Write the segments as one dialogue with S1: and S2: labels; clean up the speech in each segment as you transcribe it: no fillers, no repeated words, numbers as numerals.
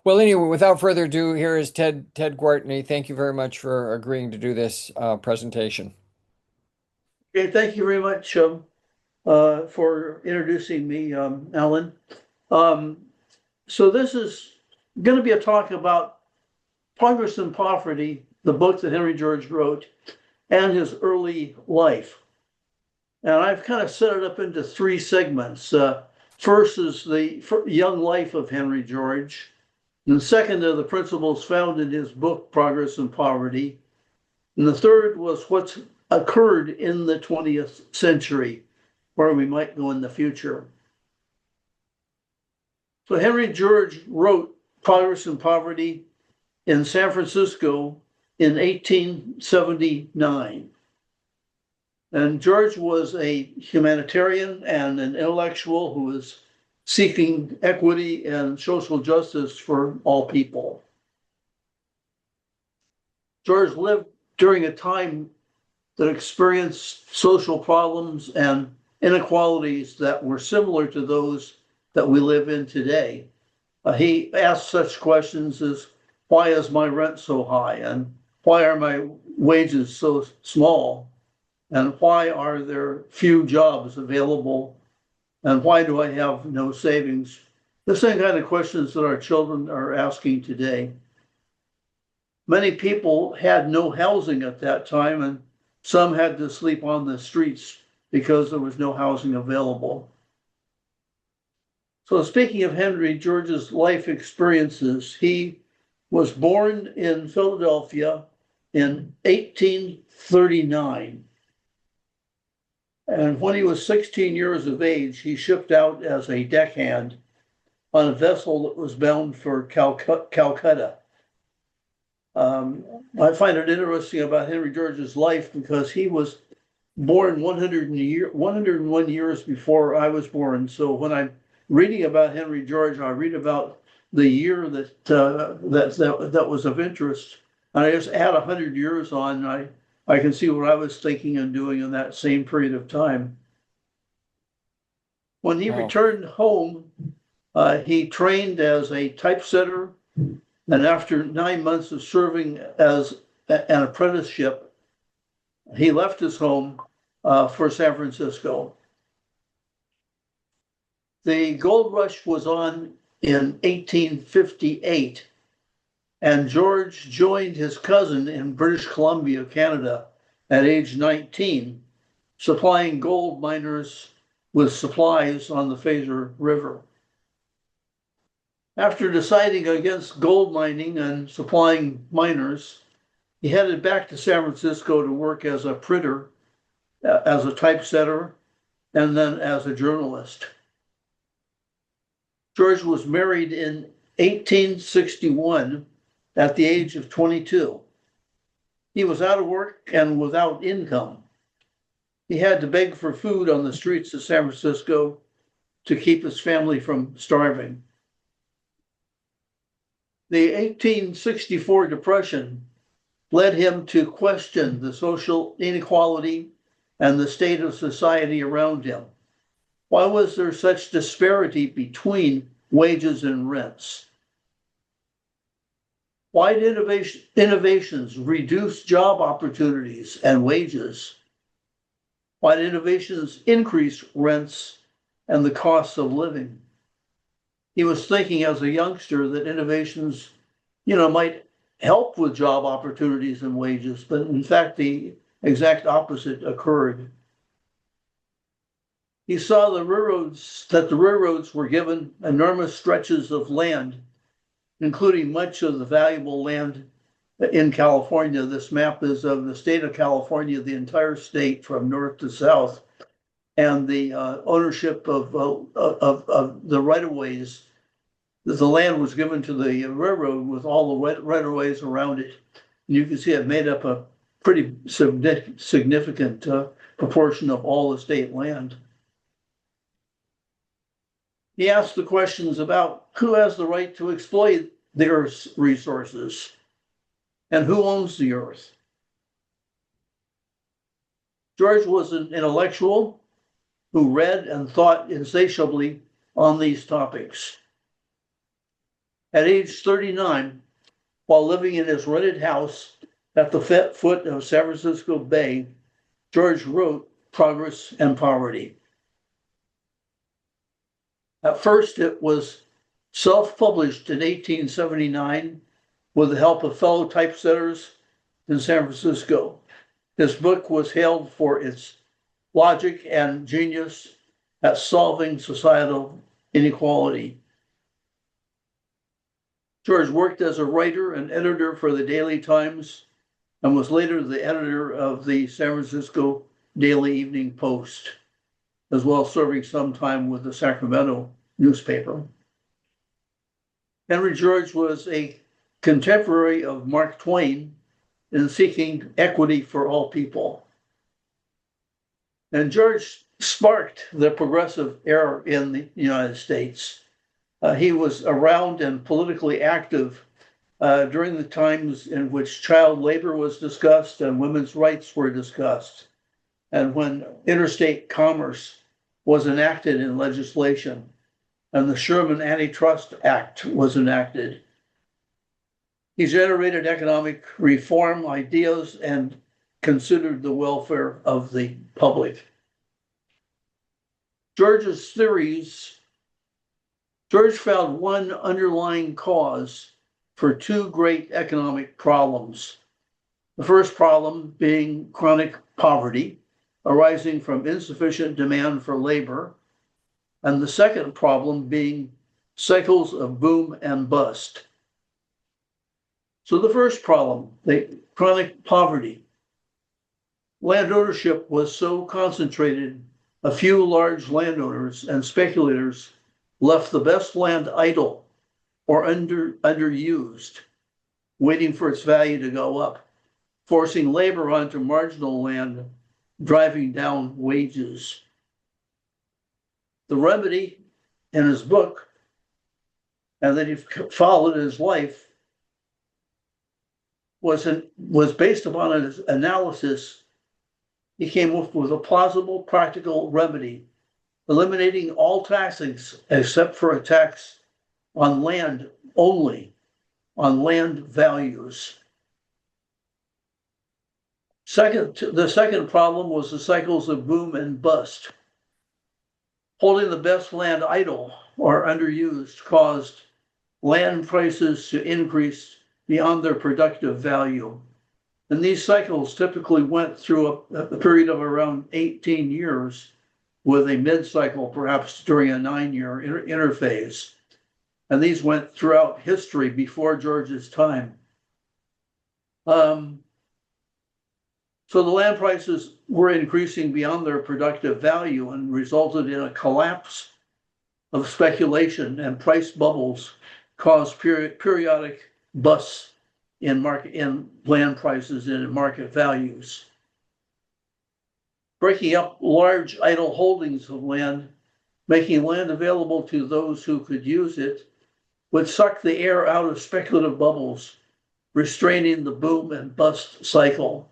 S1: Well, anyway, without further ado, here is Ted Gwartney. Thank you very much for agreeing to do this presentation.
S2: Okay, thank you very much for introducing me, Alan. Um, so this is going to be a talk about Progress and Poverty, the book that Henry George wrote, and his early life. And I've kind of set it up into three segments. First is the young life of Henry George. And the second are the principles found in his book, Progress and Poverty. And the third was what's occurred in the 20th century, where we might go in the future. So Henry George wrote Progress and Poverty in San Francisco in 1879. And George was a humanitarian and an intellectual who was seeking equity and social justice for all people. George lived during a time that experienced social problems and inequalities that were similar to those that we live in today. He asked such questions as, why is my rent so high? And why are my wages so small? And why are there few jobs available? And why do I have no savings? The same kind of questions that our children are asking today. Many people had no housing at that time, and some had to sleep on the streets because there was no housing available. So speaking of Henry George's life experiences, he was born in Philadelphia in 1839. And when he was 16 years of age, he shipped out as a deckhand on a vessel that was bound for Calcutta. I find it interesting about Henry George's life because he was born 101 years before I was born. So when I'm reading about Henry George, I read about the year that was of interest. And I just add 100 years on, and I can see what I was thinking and doing in that same period of time. When he
S1: Wow.
S2: returned home, he trained as a typesetter, and after 9 months of serving as an apprenticeship, he left his home for San Francisco. The gold rush was on in 1858, and George joined his cousin in British Columbia, Canada, at age 19, supplying gold miners with supplies on the Fraser River. After deciding against gold mining and supplying miners, he headed back to San Francisco to work as a printer, as a typesetter, and then as a journalist. George was married in 1861 at the age of 22. He was out of work and without income. He had to beg for food on the streets of San Francisco to keep his family from starving. The 1864 Depression led him to question the social inequality and the state of society around him. Why was there such disparity between wages and rents? Why did innovations reduce job opportunities and wages? Why did innovations increase rents and the costs of living? He was thinking as a youngster that innovations, might help with job opportunities and wages, but in fact, the exact opposite occurred. He saw the railroads were given enormous stretches of land, including much of the valuable land in California. This map is of the state of California, the entire state from north to south, and the ownership of the right-of-ways. The land was given to the railroad with all the right-of-ways around it. And you can see it made up a pretty significant proportion of all the state land. He asked the questions about who has the right to exploit the Earth's resources and who owns the Earth. George was an intellectual who read and thought insatiably on these topics. At age 39, while living in his rented house at the foot of San Francisco Bay, George wrote Progress and Poverty. At first, it was self-published in 1879 with the help of fellow typesetters in San Francisco. This book was hailed for its logic and genius at solving societal inequality. George worked as a writer and editor for the Daily Times and was later the editor of the San Francisco Daily Evening Post, as well as serving some time with the Sacramento newspaper. Henry George was a contemporary of Mark Twain in seeking equity for all people. And George sparked the progressive era in the United States. He was around and politically active during the times in which child labor was discussed and women's rights were discussed, and when interstate commerce was enacted in legislation and the Sherman Antitrust Act was enacted. He generated economic reform ideas and considered the welfare of the public. George's theories, George found one underlying cause for two great economic problems. The first problem being chronic poverty arising from insufficient demand for labor, and the second problem being cycles of boom and bust. So the first problem, the chronic poverty. Land ownership was so concentrated, a few large landowners and speculators left the best land idle or underused, waiting for its value to go up, forcing labor onto marginal land, driving down wages. The remedy in his book, and that he followed in his life, was based upon his analysis. He came up with a plausible, practical remedy, eliminating all taxes except for a tax on land only, on land values. The second problem was the cycles of boom and bust. Holding the best land idle or underused caused land prices to increase beyond their productive value. And these cycles typically went through a period of around 18 years, with a mid-cycle perhaps during a 9-year interphase. And these went throughout history before George's time. So the land prices were increasing beyond their productive value and resulted in a collapse of speculation, and price bubbles caused periodic busts in land prices and in market values. Breaking up large idle holdings of land, making land available to those who could use it, would suck the air out of speculative bubbles, restraining the boom and bust cycle.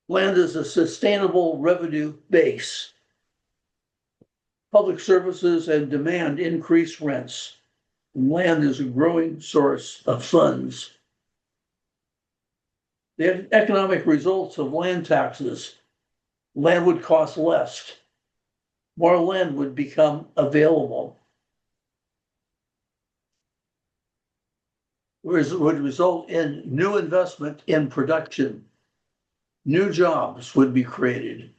S2: Land is a sustainable revenue base. Public services and demand increase rents. Land is a growing source of funds. The economic results of land taxes: land would cost less. More land would become available. Would result in new investment in production. New jobs would be created.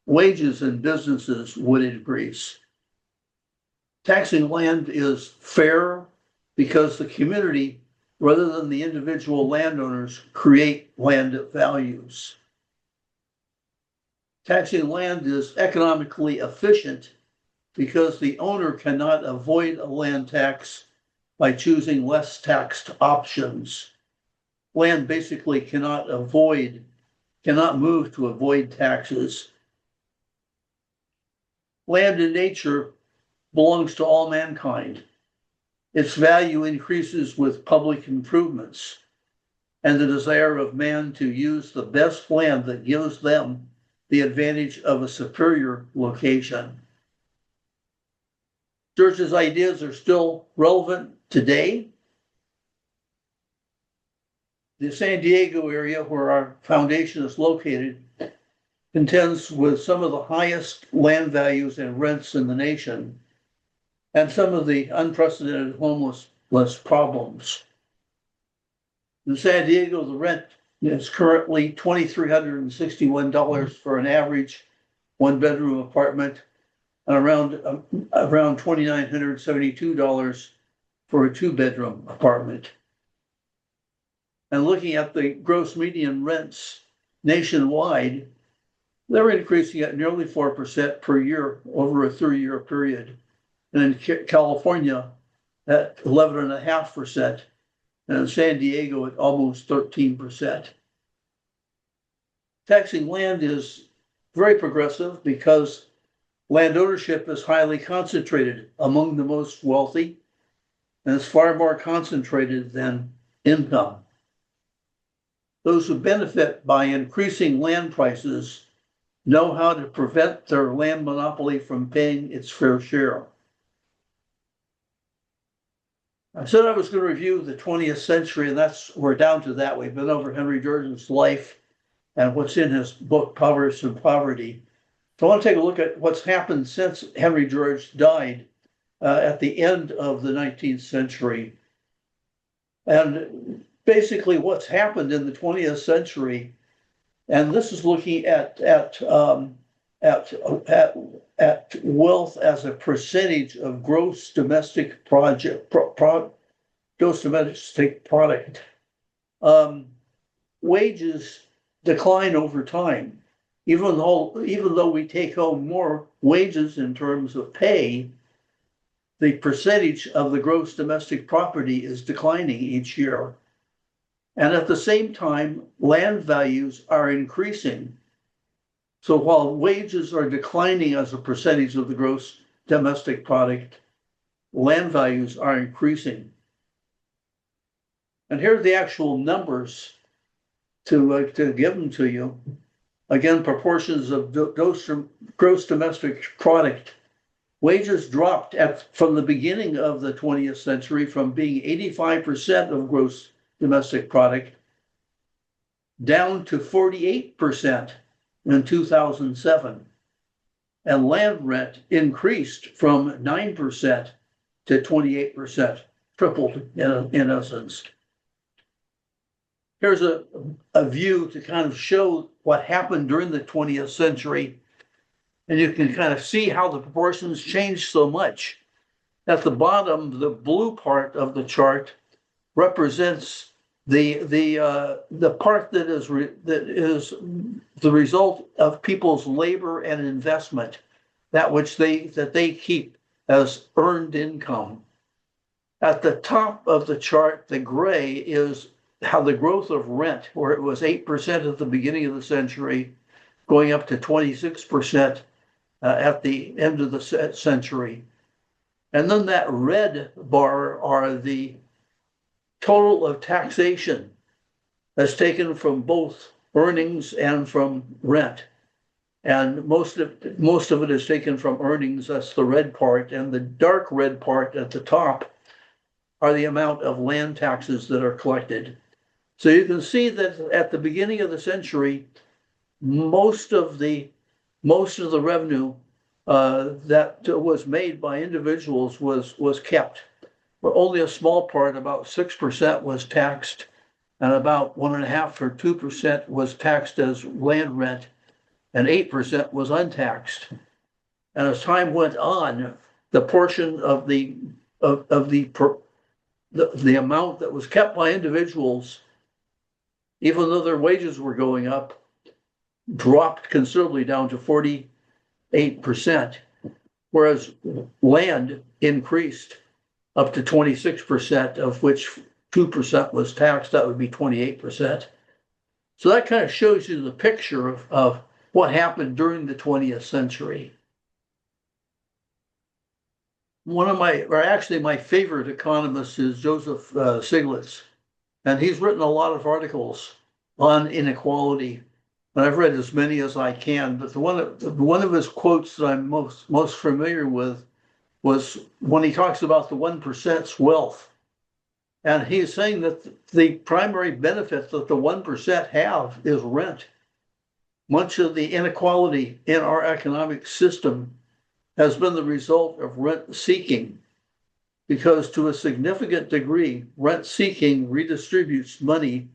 S2: Wages in businesses would increase. Taxing land is fair because the community, rather than the individual landowners, create land values. Taxing land is economically efficient because the owner cannot avoid a land tax by choosing less taxed options. Land basically cannot move to avoid taxes. Land in nature belongs to all mankind. Its value increases with public improvements and the desire of man to use the best land that gives them the advantage of a superior location. George's ideas are still relevant today, the San Diego area where our foundation is located contends with some of the highest land values and rents in the nation and some of the unprecedented homelessness problems. In San Diego, the rent is currently $2,361 for an average one-bedroom apartment and around $2,972 for a two-bedroom apartment. And looking at the gross median rents nationwide, they're increasing at nearly 4% per year over a 3-year period. And in California, at 11.5%, and in San Diego at almost 13%. Taxing land is very progressive because land ownership is highly concentrated among the most wealthy, and it's far more concentrated than income. Those who benefit by increasing land prices know how to prevent their land monopoly from paying its fair share. I said I was going to review the 20th century, and we're down to that. We've been over Henry George's life and what's in his book, Poverty and Poverty. So I want to take a look at what's happened since Henry George died at the end of the 19th century. And basically what's happened in the 20th century, and this is looking at wealth as a percentage of gross domestic product. Wages decline over time. Even though we take home more wages in terms of pay, the percentage of the gross domestic property is declining each year. And at the same time, land values are increasing. So while wages are declining as a percentage of the gross domestic product, land values are increasing. And here are the actual numbers to give them to you. Again, proportions of gross domestic product. Wages dropped from the beginning of the 20th century from being 85% of gross domestic product down to 48% in 2007. And land rent increased from 9% to 28%, tripled in essence. Here's a view to kind of show what happened during the 20th century. And you can kind of see how the proportions changed so much. At the bottom, the blue part of the chart represents the part that is the result of people's labor and investment, that they keep as earned income. At the top of the chart, the gray is how the growth of rent, where it was 8% at the beginning of the century, going up to 26% at the end of the century. And then that red bar are the total of taxation that's taken from both earnings and from rent. And most of it is taken from earnings, that's the red part, and the dark red part at the top are the amount of land taxes that are collected. So you can see that at the beginning of the century, most of the revenue that was made by individuals was kept. But only a small part, about 6%, was taxed, and about 1.5 or 2% was taxed as land rent, and 8% was untaxed. And as time went on, the portion of the amount that was kept by individuals, even though their wages were going up, dropped considerably down to 48%, whereas land increased up to 26%, of which 2% was taxed. That would be 28%. So that kind of shows you the picture of what happened during the 20th century. My favorite economist is Joseph Stiglitz, and he's written a lot of articles on inequality, and I've read as many as I can. But one of his quotes that I'm most familiar with was when he talks about the 1%'s wealth. And he's saying that the primary benefit that the 1% have is rent. Much of the inequality in our economic system has been the result of rent seeking, because to a significant degree, rent seeking redistributes money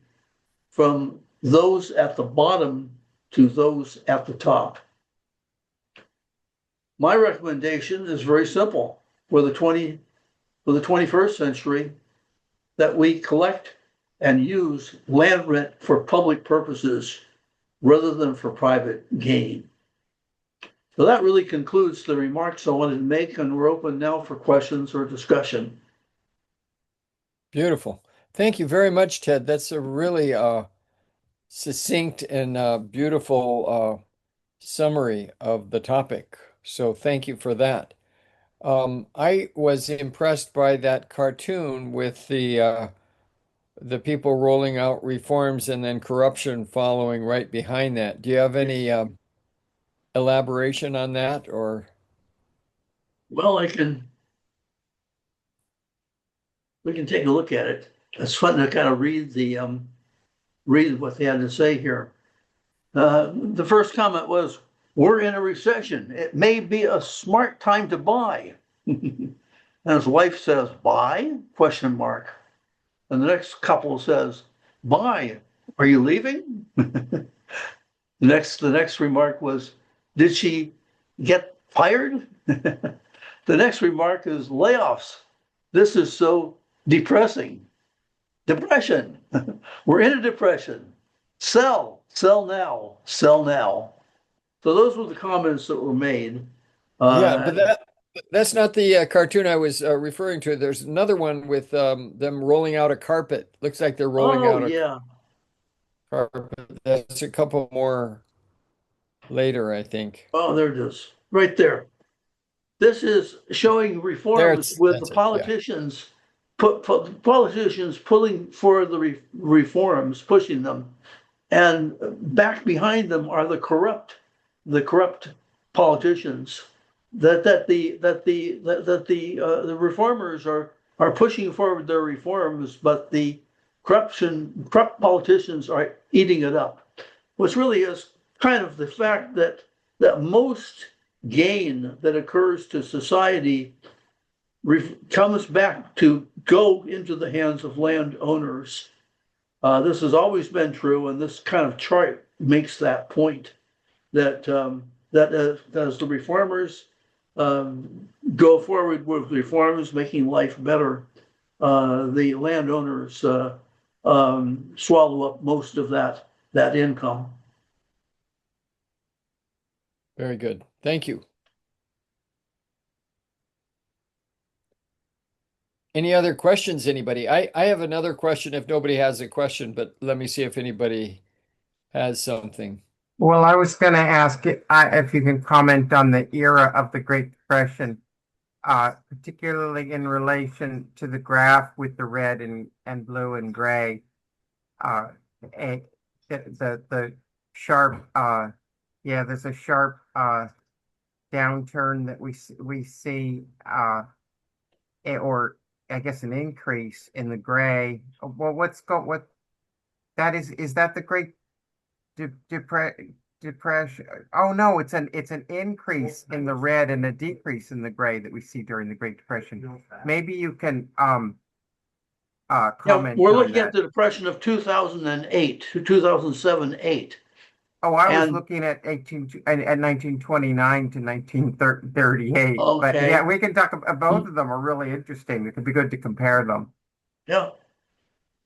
S2: from those at the bottom to those at the top. My recommendation is very simple for the 21st century, that we collect and use land rent for public purposes rather than for private gain. So that really concludes the remarks I wanted to make, and we're open now for questions or discussion.
S1: Beautiful. Thank you very much, Ted. That's a really succinct and beautiful summary of the topic. So thank you for that. I was impressed by that cartoon with the people rolling out reforms and then corruption following right behind that. Do you have any elaboration on that or?
S2: Well, we can take a look at it. It's fun to kind of read what they had to say here. The first comment was, "We're in a recession. It may be a smart time to buy." And his wife says, "Buy?" Question mark. And the next couple says, "Buy. Are you leaving?" The next remark was, "Did she get fired?" The next remark is, "Layoffs. This is so depressing." Depression. We're in a depression. Sell now, sell now. So those were the comments that were made.
S1: Yeah,
S2: Uh,
S1: but that's not the cartoon I was referring to. There's another one with them rolling out a carpet. Looks like they're rolling
S2: oh
S1: out a
S2: yeah.
S1: carpet. That's a couple more later, I think.
S2: Oh, there it is. Right there. This is showing
S1: There
S2: reforms
S1: it's
S2: with the
S1: that's it. Yeah.
S2: politicians pulling for the reforms, pushing them, and back behind them are the corrupt politicians the reformers are pushing forward their reforms, but the corrupt politicians are eating it up. Which really is kind of the fact that most gain that occurs to society comes back to go into the hands of landowners. This has always been true, and this kind of chart makes that point. That as the reformers go forward with reforms, making life better, the landowners swallow up most of that income.
S1: Very good. Thank you. Any other questions, anybody? I have another question if nobody has a question, but let me see if anybody has something.
S3: Well, I was going to ask if you can comment on the era of the Great Depression, particularly in relation to the graph with the red and blue and gray. Uh, a- the sharp, yeah, there's a sharp downturn that we see, or I guess an increase in the gray. Well, what that is that the Great depression? Oh no, it's an increase in the red and a decrease in the gray that we see during the Great Depression. Maybe you can
S2: Yeah,
S3: comment
S2: we're
S3: on
S2: looking at
S3: that.
S2: the depression of 2008 to 2007, 8.
S3: Oh, I was
S2: And
S3: looking at 1929 to 1938. But yeah,
S2: okay,
S3: we can talk about both of them are really interesting. It could be good to compare them.
S2: yeah.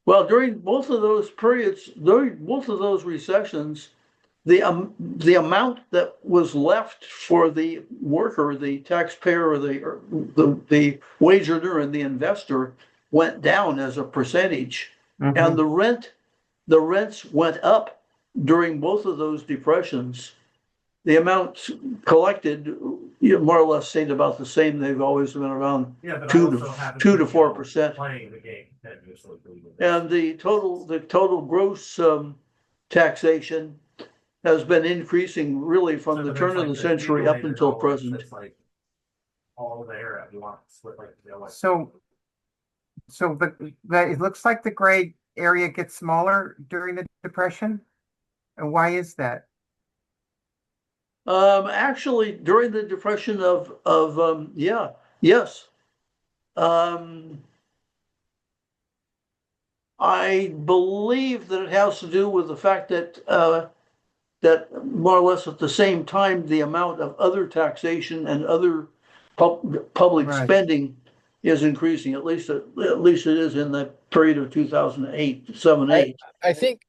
S2: Well, during both of those periods, during both of those recessions, the amount that was left for the worker, the taxpayer, or the wage earner and the investor went down as a percentage, and
S3: Hmm.
S2: the rents went up during both of those depressions. The amounts collected, more or less stayed about the same. They've always been around
S4: Yeah, but I
S2: two to
S4: also have a
S2: two to
S4: good
S2: four
S4: job
S2: percent.
S4: playing the game. That was so cool with this.
S2: And the total gross taxation has been increasing really from
S4: So
S2: the
S4: there's
S2: turn of
S4: like
S2: the
S4: the
S2: century up
S4: accumulated
S2: until
S4: dollars
S2: present.
S4: that's like all there. You want to split like the like
S3: So So it looks like the gray area gets smaller during the Depression. And why is that?
S2: Actually, during the Depression yeah, yes. Um, I believe that it has to do with the fact that that more or less at the same time, the amount of other taxation and other public
S3: Right.
S2: spending is increasing. At least it is in the period of 2008, 7,
S1: I
S2: 8.
S1: I think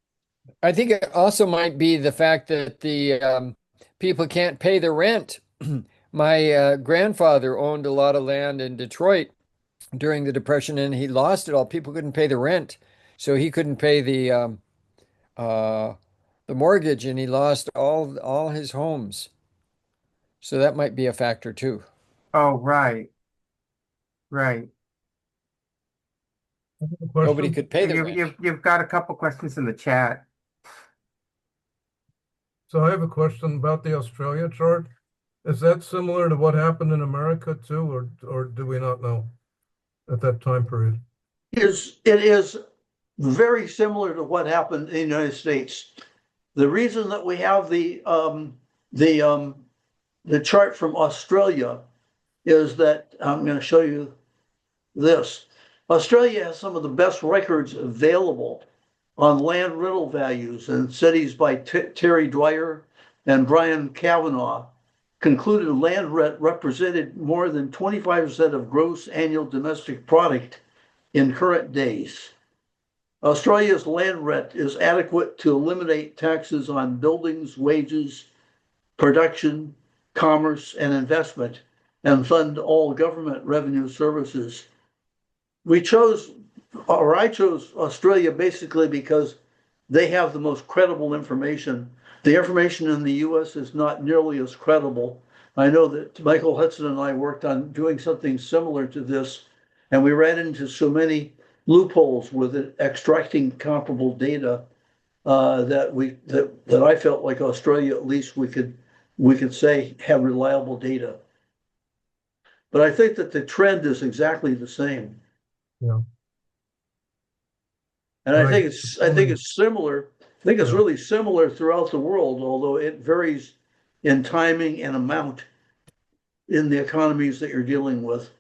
S1: I think it also might be the fact that the people can't pay the rent. My grandfather owned a lot of land in Detroit during the Depression, and he lost it all. People couldn't pay the rent, so he couldn't pay uh, the mortgage, and he lost all his homes. So that might be a factor too.
S3: Oh, right, right.
S4: I have a
S1: Nobody
S4: question.
S1: could pay the rent.
S3: You've got a couple questions in the chat.
S4: So I have a question about the Australia chart. Is that similar to what happened in America too, or do we not know at that time period?
S2: It is very similar to what happened in the United States. The reason that we have the the chart from Australia is that I'm going to show you this. Australia has some of the best records available on land rental values, and studies by Terry Dwyer and Brian Kavanagh concluded land rent represented more than 25% of gross annual domestic product in current days. Australia's land rent is adequate to eliminate taxes on buildings, wages, production, commerce, and investment, and fund all government revenue services. We chose, or I chose Australia basically because they have the most credible information. The information in the US is not nearly as credible. I know that Michael Hudson and I worked on doing something similar to this, and we ran into so many loopholes with it, extracting comparable data that I felt like Australia, at least we could say have reliable data. But I think that the trend is exactly the same.
S4: Yeah.
S2: And
S4: And I guess
S2: I think
S4: only,
S2: it's similar. I think it's
S4: yeah.
S2: really similar throughout the world, although it varies in timing and amount in the economies that you're dealing with.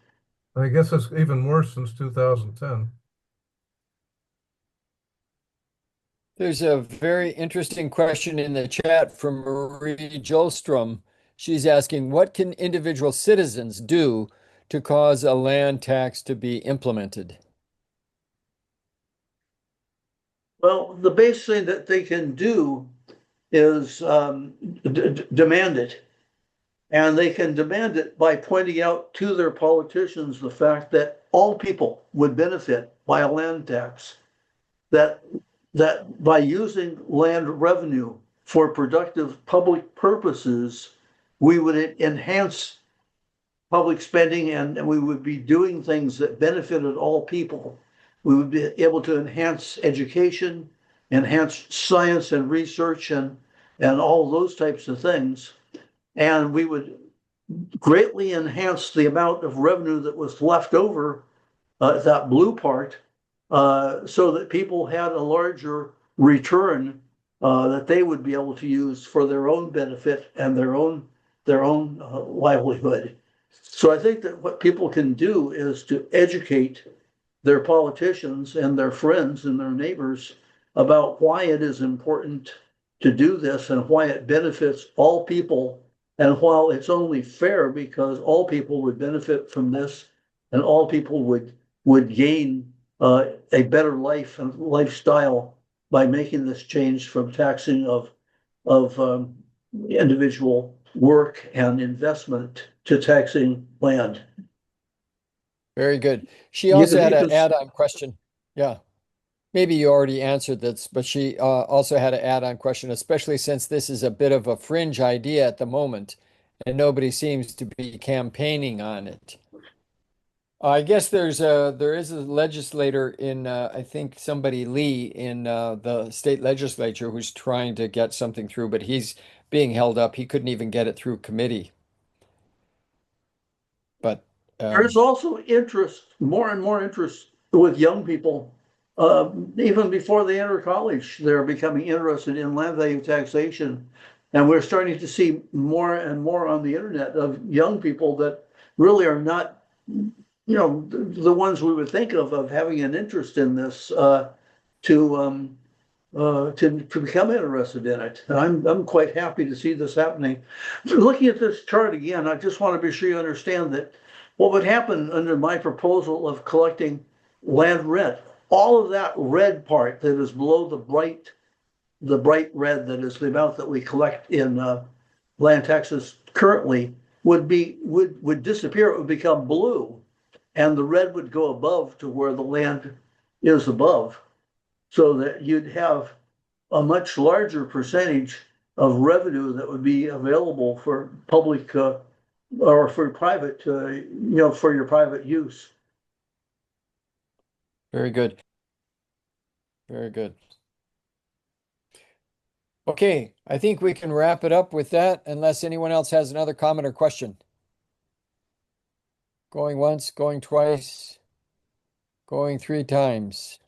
S4: I guess it's even worse since 2010.
S1: There's a very interesting question in the chat from Marie Jolstrom. She's asking, what can individual citizens do to cause a land tax to be implemented?
S2: Well, the base thing that they can do is demand it. And they can demand it by pointing out to their politicians the fact that all people would benefit by a land tax, that that by using land revenue for productive public purposes, we would enhance public spending and we would be doing things that benefited all people. We would be able to enhance education, enhance science and research and all those types of things. And we would greatly enhance the amount of revenue that was left over, that blue part, so that people had a larger return that they would be able to use for their own benefit and their own livelihood. So I think that what people can do is to educate their politicians and their friends and their neighbors about why it is important to do this and why it benefits all people. And while it's only fair because all people would benefit from this and all people would gain a better life and lifestyle by making this change from taxing of individual work and investment to taxing land.
S1: Very good. She
S2: You
S1: also
S2: could
S1: had an
S2: even
S1: add-on question. Yeah, maybe you already answered this, but she also had an add-on question, especially since this is a bit of a fringe idea at the moment, and nobody seems to be campaigning on it. I guess there is a legislator in I think somebody Lee in the state legislature who's trying to get something through, but he's being held up. He couldn't even get it through committee. But
S2: There's
S1: um,
S2: also interest, more and more interest with young people, even before they enter college, they're becoming interested in land value taxation. And we're starting to see more and more on the internet of young people that really are not, the ones we would think of having an interest in this, to to become interested in it. And I'm quite happy to see this happening. Looking at this chart again, I just want to be sure you understand that what would happen under my proposal of collecting land rent, all of that red part that is below the bright red, that is the amount that we collect in land taxes currently, would disappear. It would become blue, and the red would go above to where the land is above, so that you'd have a much larger percentage of revenue that would be available for public or for private, for your private use.
S1: Very good. Very good. Okay, I think we can wrap it up with that unless anyone else has another comment or question. Going once, going twice, going 3 times.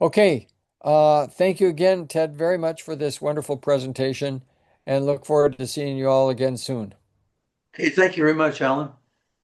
S1: Okay, thank you again, Ted, very much for this wonderful presentation and look forward to seeing you all again soon.
S2: Okay, thank you very much, Alan.